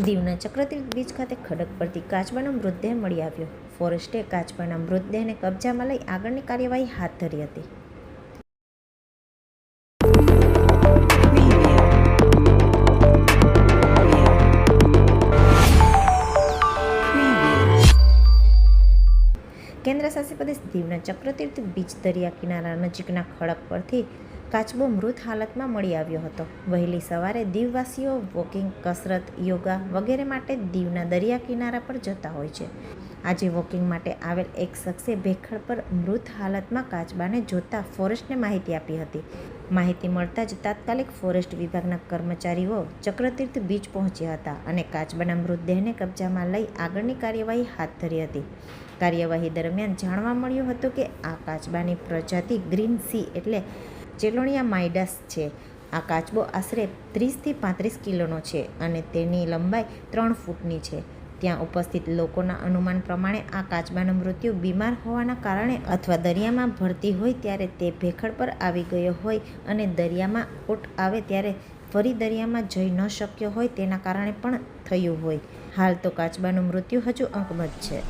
દીવના ચક્રતીર્થ બીચ ખાતે ખડક પરથી કાચબાનો મૃતદેહ મળી આવ્યો. ફોરેસ્ટે કાચબાના મૃતદેહને કબજામાં લઈ આગળની કાર્યવાહી હાથ ધરી હતી. કેન્દ્રશાસિત પ્રદેશ દીવના ચક્રતીર્થ બીચ દરિયા કિનારા નજીકના ખડક પરથી કાચબો મૃત હાલતમાં મળી આવ્યો હતો. વહેલી સવારે દીવવાસીઓ વોકિંગ, કસરત, યોગા વગેરે માટે દીવના દરિયા કિનારા પર જતા હોય છે. આજે વોકિંગ માટે આવેલ એક શખ્સે ભેખડ પર મૃત હાલતમાં કાચબાને જોતા ફોરેસ્ટને માહિતી આપી હતી. માહિતી મળતા જ તાત્કાલિક ફોરેસ્ટ વિભાગના કર્મચારીઓ ચક્રતીર્થ બીચ પહોંચ્યા હતા અને કાચબાના મૃતદેહને કબજામાં લઈ આગળની કાર્યવાહી હાથ ધરી હતી. કાર્યવાહી દરમિયાન જાણવા મળ્યું હતું કે આ કાચબાની પ્રજાતિ ગ્રીન સી એટલે ચેલોનિયા માઇડાસ છે. આ કાચબો આશરે 30થી 35 કિલોનો છે અને તેની લંબાઈ 3 ફૂટની છે. ત્યાં ઉપસ્થિત લોકોના અનુમાન પ્રમાણે આ કાચબાનું મૃત્યુ બીમાર હોવાના કારણે અથવા દરિયામાં ભરતી હોય ત્યારે તે ભેખડ પર આવી ગયો હોય અને દરિયામાં ઓટ આવે ત્યારે ફરી દરિયામાં જઈ ન શક્યો હોય તેના કારણે પણ થયું હોય. હાલ તો કાચબાનું મૃત્યુ હજુ અકબંધ છે.